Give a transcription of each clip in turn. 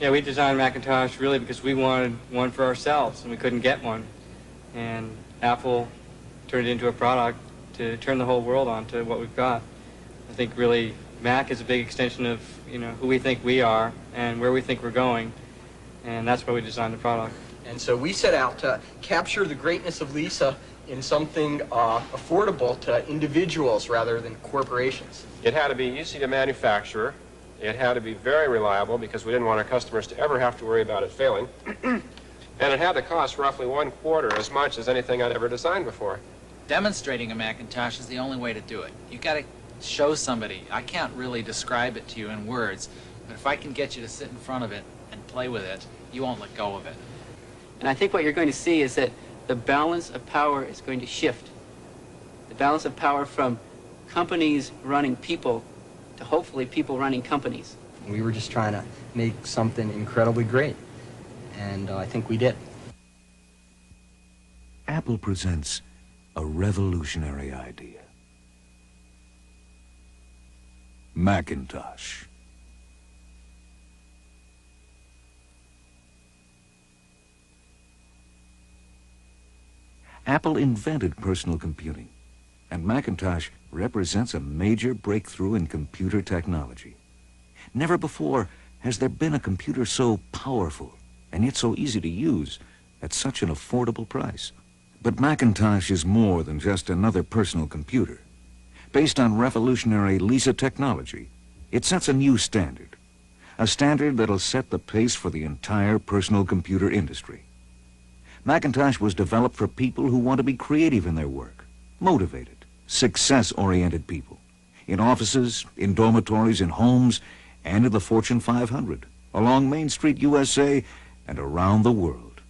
Yeah, we designed Macintosh really because we wanted one for ourselves and we couldn't get one. And Apple turned it into a product to turn the whole world on to what we've got. I think really Mac is a big extension of, you know, who we think we are and where we think we're going. And that's why we designed the product. And so we set out to capture the greatness of Lisa in something affordable to individuals rather than corporations. It had to be easy to manufacture. It had to be very reliable because we didn't want our customers to ever have to worry about it failing. And it had to cost roughly 1/4 as much as anything I'd ever designed before. Demonstrating a Macintosh is the only way to do it. You got to show somebody. I can't really describe it to you in words, but if I can get you to sit in front of it and play with it, you won't let go of it. And I think what you're going to see is that the balance of power is going to shift. The balance of power from companies running people to hopefully people running companies. We were just trying to make something incredibly great, and I think we did. Apple presents a revolutionary idea. Macintosh. Apple invented personal computing, and Macintosh represents a major breakthrough in computer technology. Never before has there been a computer so powerful and yet so easy to use at such an affordable price. But Macintosh is more than just another personal computer. Based on revolutionary Lisa technology, it sets a new standard, a standard that'll set the pace for the entire personal computer industry. Macintosh was developed for people who want to be creative in their work, motivated, success-oriented people, in offices, in dormitories, in homes, and in the Fortune 500, along Main Street, USA, and around the world.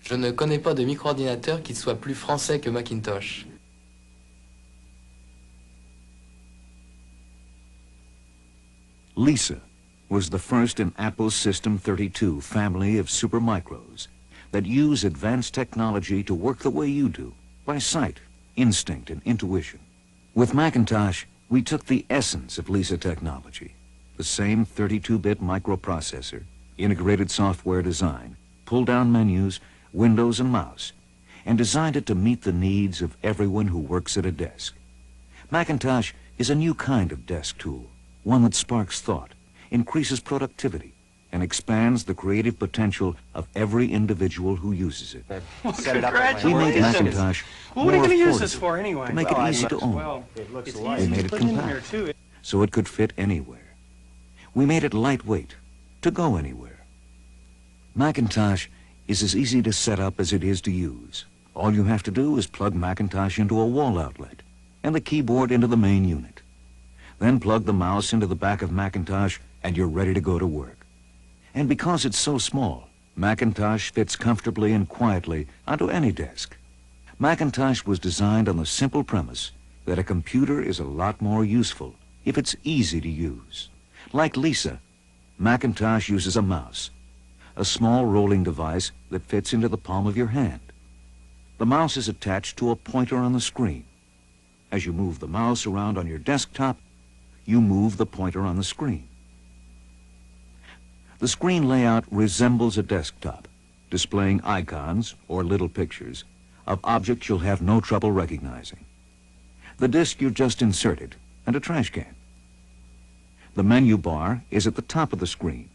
Je ne connais pas de micro-ordinateur qui soit plus français que Macintosh. Lisa was the first in Apple's System 32 family of supermicros that use advanced technology to work the way you do, by sight, instinct, and intuition. With Macintosh, we took the essence of Lisa technology, the same 32-bit microprocessor, integrated software design, pull-down menus, windows and mouse, and designed it to meet the needs of everyone who works at a desk. Macintosh is a new kind of desk tool, one that sparks thought, increases productivity, and expands the creative potential of every individual who uses it. Well, We made Macintosh well, what are you going to use affordable, this for anyway? to make it easy to own. Well, it's We easy made to it put in here compact, too. so it could fit anywhere. We made it lightweight, to go anywhere. Macintosh is as easy to set up as it is to use. All you have to do is plug Macintosh into a wall outlet and the keyboard into the main unit. Then plug the mouse into the back of Macintosh and you're ready to go to work. And because it's so small, Macintosh fits comfortably and quietly onto any desk. Macintosh was designed on the simple premise that a computer is a lot more useful if it's easy to use. Like Lisa, Macintosh uses a mouse, a small rolling device that fits into the palm of your hand. The mouse is attached to a pointer on the screen. As you move the mouse around on your desktop, you move the pointer on the screen. The screen layout resembles a desktop, displaying icons or little pictures of objects you'll have no trouble recognizing. The disk you just inserted and a trash can. The menu bar is at the top of the screen.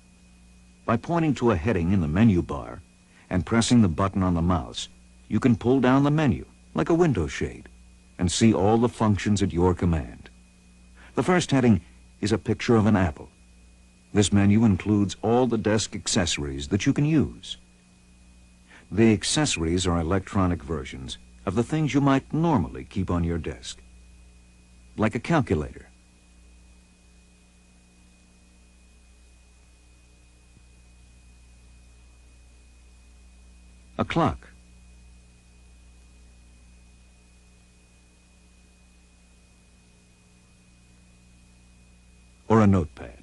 By pointing to a heading in the menu bar and pressing the button on the mouse, you can pull down the menu like a window shade and see all the functions at your command. The first heading is a picture of an apple. This menu includes all the desk accessories that you can use. The accessories are electronic versions of the things you might normally keep on your desk, like a calculator, a clock, or a notepad.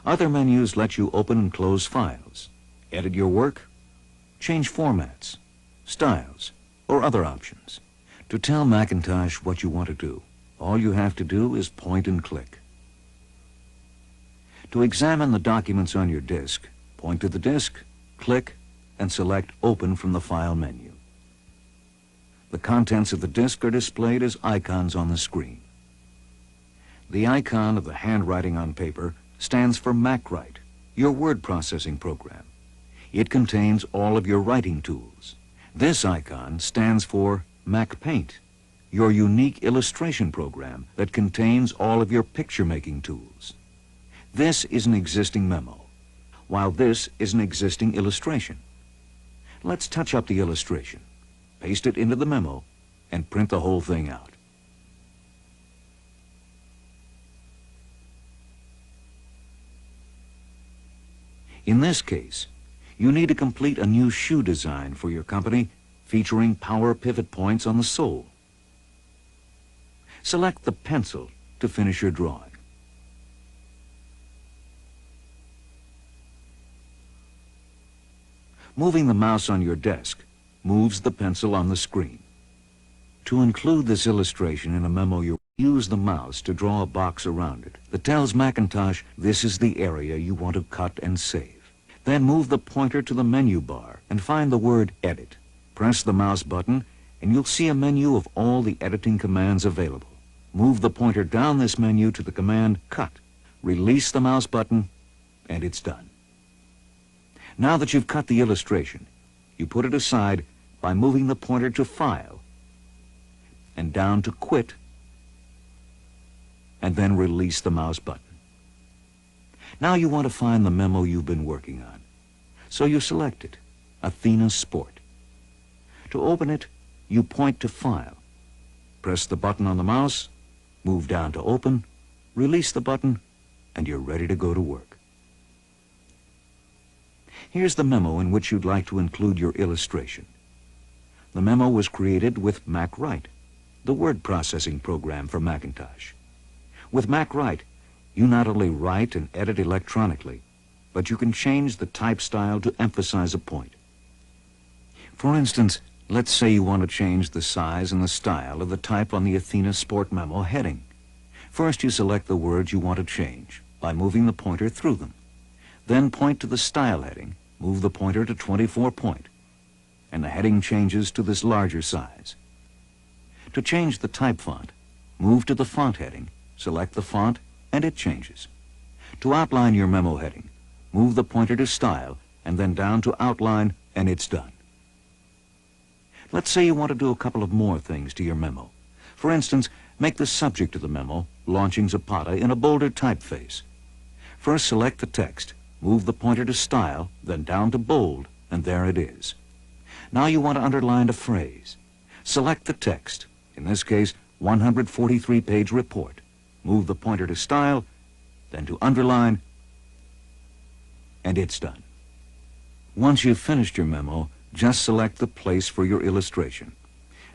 Other menus let you open and close files, edit your work, change formats, styles, or other options. To tell Macintosh what you want to do, all you have to do is point and click. To examine the documents on your disk, point to the disk, click, and select Open from the File menu. The contents of the disk are displayed as icons on the screen. The icon of the handwriting on paper stands for MacWrite, your word processing program. It contains all of your writing tools. This icon stands for MacPaint, your unique illustration program that contains all of your picture-making tools. This is an existing memo, while this is an existing illustration. Let's touch up the illustration, paste it into the memo, and print the whole thing out. In this case, you need to complete a new shoe design for your company featuring power pivot points on the sole. Select the pencil to finish your drawing. Moving the mouse on your desk moves the pencil on the screen. To include this illustration in a memo, you use the mouse to draw a box around it that tells Macintosh this is the area you want to cut and save. Then move the pointer to the menu bar and find the word Edit. Press the mouse button and you'll see a menu of all the editing commands available. Move the pointer down this menu to the command Cut. Release the mouse button and it's done. Now that you've cut the illustration, you put it aside by moving the pointer to File and down to Quit, and then release the mouse button. Now you want to find the memo you've been working on, so you select it, Athena Sport. To open it, you point to File, press the button on the mouse, move down to Open, release the button, and you're ready to go to work. Here's the memo in which you'd like to include your illustration. The memo was created with MacWrite, the word processing program for Macintosh. With MacWrite, you not only write and edit electronically, but you can change the type style to emphasize a point. For instance, let's say you want to change the size and the style of the type on the Athena Sport memo heading. First, you select the words you want to change by moving the pointer through them. Then point to the Style heading, move the pointer to 24 point, and the heading changes to this larger size. To change the type font, move to the Font heading, select the font, and it changes. To outline your memo heading, move the pointer to Style, and then down to Outline, and it's done. Let's say you want to do a couple of more things to your memo. For instance, make the subject of the memo, Launching Zapata, in a bolder typeface. First, select the text. Move the pointer to Style, then down to Bold, and there it is. Now you want to underline a phrase. Select the text, in this case, 143-page report. Move the pointer to Style, then to Underline, and it's done. Once you've finished your memo, just select the place for your illustration.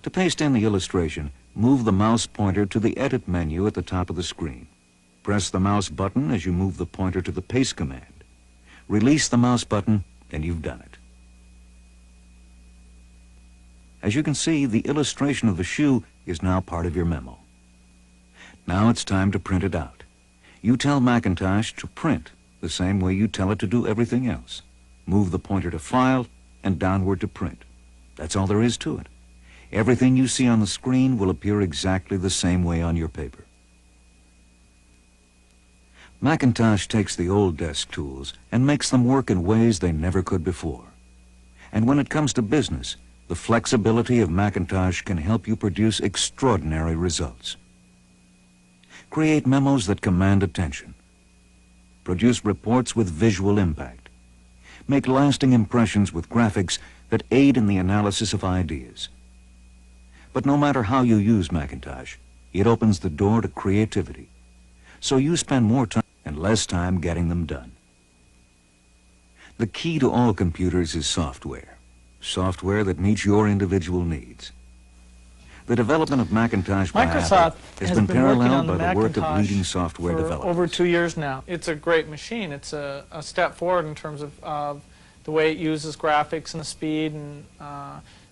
To paste in the illustration, move the mouse pointer to the Edit menu at the top of the screen. Press the mouse button as you move the pointer to the Paste command. Release the mouse button, and you've done it. As you can see, the illustration of the shoe is now part of your memo. Now it's time to print it out. You tell Macintosh to print the same way you tell it to do everything else. Move the pointer to File and downward to Print. That's all there is to it. Everything you see on the screen will appear exactly the same way on your paper. Macintosh takes the old desk tools and makes them work in ways they never could before. And when it comes to business, the flexibility of Macintosh can help you produce extraordinary results. Create memos that command attention. Produce reports with visual impact. Make lasting impressions with graphics that aid in the analysis of ideas. But no matter how you use Macintosh, it opens the door to creativity. So you spend more time and less time getting them done. The key to all computers is software. Software that meets your individual needs. The development of Macintosh by Microsoft Apple has been working paralleled on by the the work of Macintosh leading software for developers. over 2 years now. It's a great machine. It's a step forward in terms of the way it uses graphics and the speed and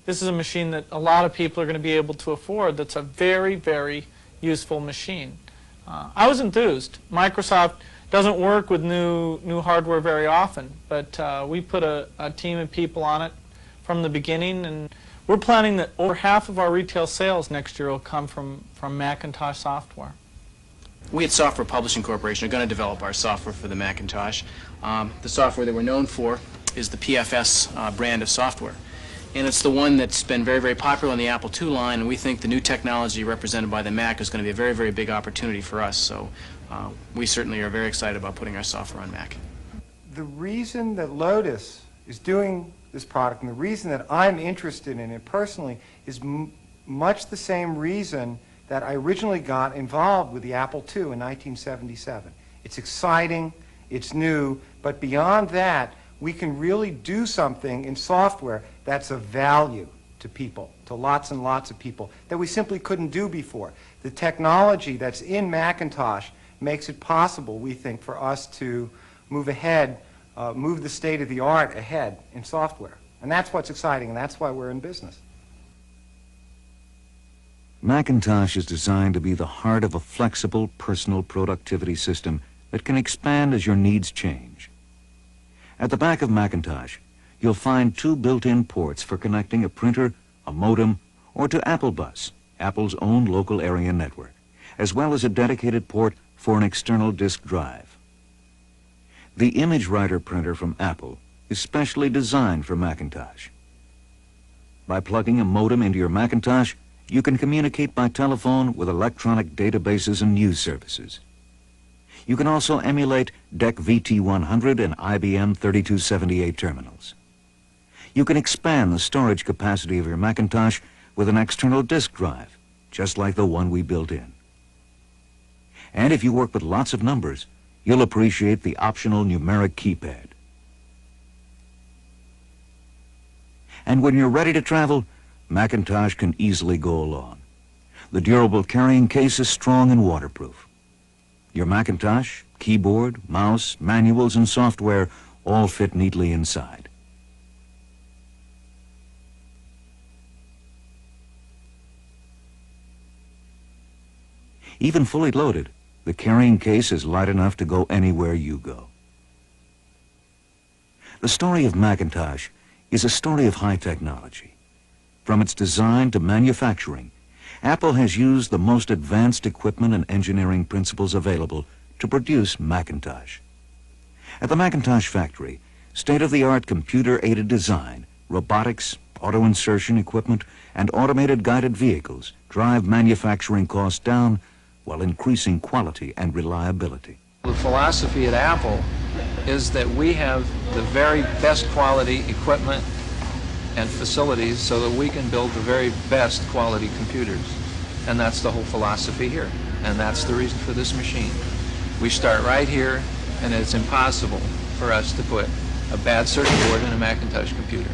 this is a machine that a lot of people are going to be able to afford. That's a very, very useful machine. I was enthused. Microsoft doesn't work with new hardware very often, but we put a team of people on it from the beginning, and we're planning that over half of our retail sales next year will come from Macintosh software. We at Software Publishing Corporation are going to develop our software for the Macintosh. The software that we're known for is the PFS brand of software. And it's the one that's been very, very popular on the Apple II line, and we think the new technology represented by the Mac is going to be a very, very big opportunity for us. So we certainly are very excited about putting our software on Mac. The reason that Lotus is doing this product, and the reason that I'm interested in it personally, is much the same reason that I originally got involved with the Apple II in 1977. It's exciting, it's new, but beyond that, we can really do something in software that's of value to people, to lots and lots of people, that we simply couldn't do before. The technology that's in Macintosh makes it possible, we think, for us to move ahead, move the state of the art ahead in software. And that's what's exciting, and that's why we're in business. Macintosh is designed to be the heart of a flexible personal productivity system that can expand as your needs change. At the back of Macintosh, you'll find 2 built-in ports for connecting a printer, a modem, or to Apple Bus, Apple's own local area network, as well as a dedicated port for an external disk drive. The Image Writer printer from Apple is specially designed for Macintosh. By plugging a modem into your Macintosh, you can communicate by telephone with electronic databases and news services. You can also emulate DEC VT100 and IBM 3278 terminals. You can expand the storage capacity of your Macintosh with an external disk drive, just like the one we built in. And if you work with lots of numbers, you'll appreciate the optional numeric keypad. And when you're ready to travel, Macintosh can easily go along. The durable carrying case is strong and waterproof. Your Macintosh, keyboard, mouse, manuals, and software all fit neatly inside. Even fully loaded, the carrying case is light enough to go anywhere you go. The story of Macintosh is a story of high technology. From its design to manufacturing, Apple has used the most advanced equipment and engineering principles available to produce Macintosh. At the Macintosh factory, state-of-the-art computer-aided design, robotics, auto-insertion equipment, and automated guided vehicles drive manufacturing costs down while increasing quality and reliability. The philosophy at Apple is that we have the very best quality equipment and facilities so that we can build the very best quality computers. And that's the whole philosophy here. And that's the reason for this machine. We start right here, and it's impossible for us to put a bad circuit board in a Macintosh computer.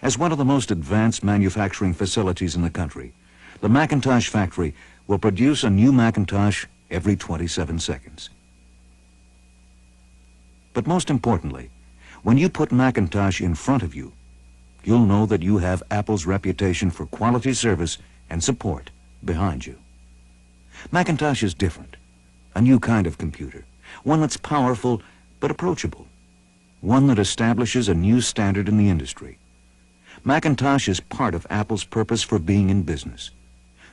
As one of the most advanced manufacturing facilities in the country, the Macintosh factory will produce a new Macintosh every 27 seconds. But most importantly, when you put Macintosh in front of you, you'll know that you have Apple's reputation for quality service and support behind you. Macintosh is different, a new kind of computer, one that's powerful but approachable, one that establishes a new standard in the industry. Macintosh is part of Apple's purpose for being in business,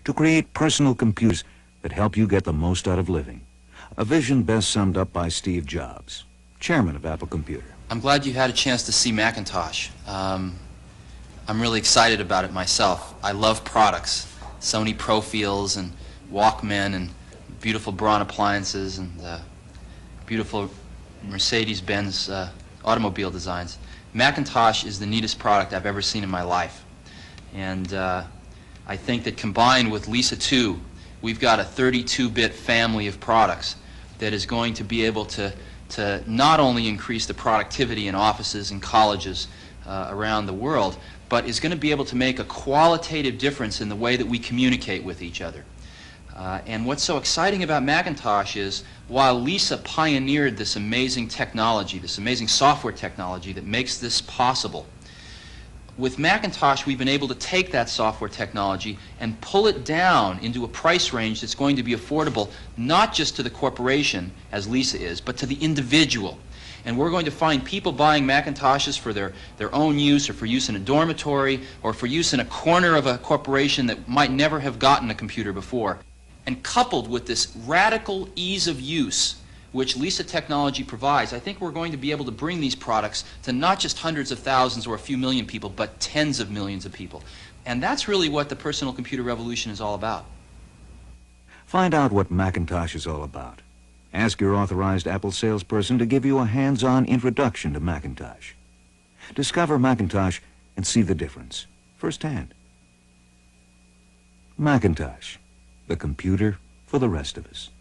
to create personal computers that help you get the most out of living, a vision best summed up by Steve Jobs, chairman of Apple Computer. I'm glad you had a chance to see Macintosh. I'm really excited about it myself. I love products, Sony Profiles and Walkman and beautiful Braun appliances and beautiful Mercedes-Benz automobile designs. Macintosh is the neatest product I've ever seen in my life. And I think that combined with Lisa 2, we've got a 32-bit family of products that is going to be able to not only increase the productivity in offices and colleges around the world, but is going to be able to make a qualitative difference in the way that we communicate with each other. And what's so exciting about Macintosh is, while Lisa pioneered this amazing technology, this amazing software technology that makes this possible, With Macintosh, we've been able to take that software technology and pull it down into a price range that's going to be affordable not just to the corporation, as Lisa is, but to the individual. And we're going to find people buying Macintoshes for their own use, or for use in a dormitory, or for use in a corner of a corporation that might never have gotten a computer before. And coupled with this radical ease of use which Lisa technology provides, I think we're going to be able to bring these products to not just hundreds of thousands or a few million people, but tens of millions of people. And that's really what the personal computer revolution is all about. Find out what Macintosh is all about. Ask your authorized Apple salesperson to give you a hands-on introduction to Macintosh. Discover Macintosh and see the difference firsthand. Macintosh, the computer for the rest of us.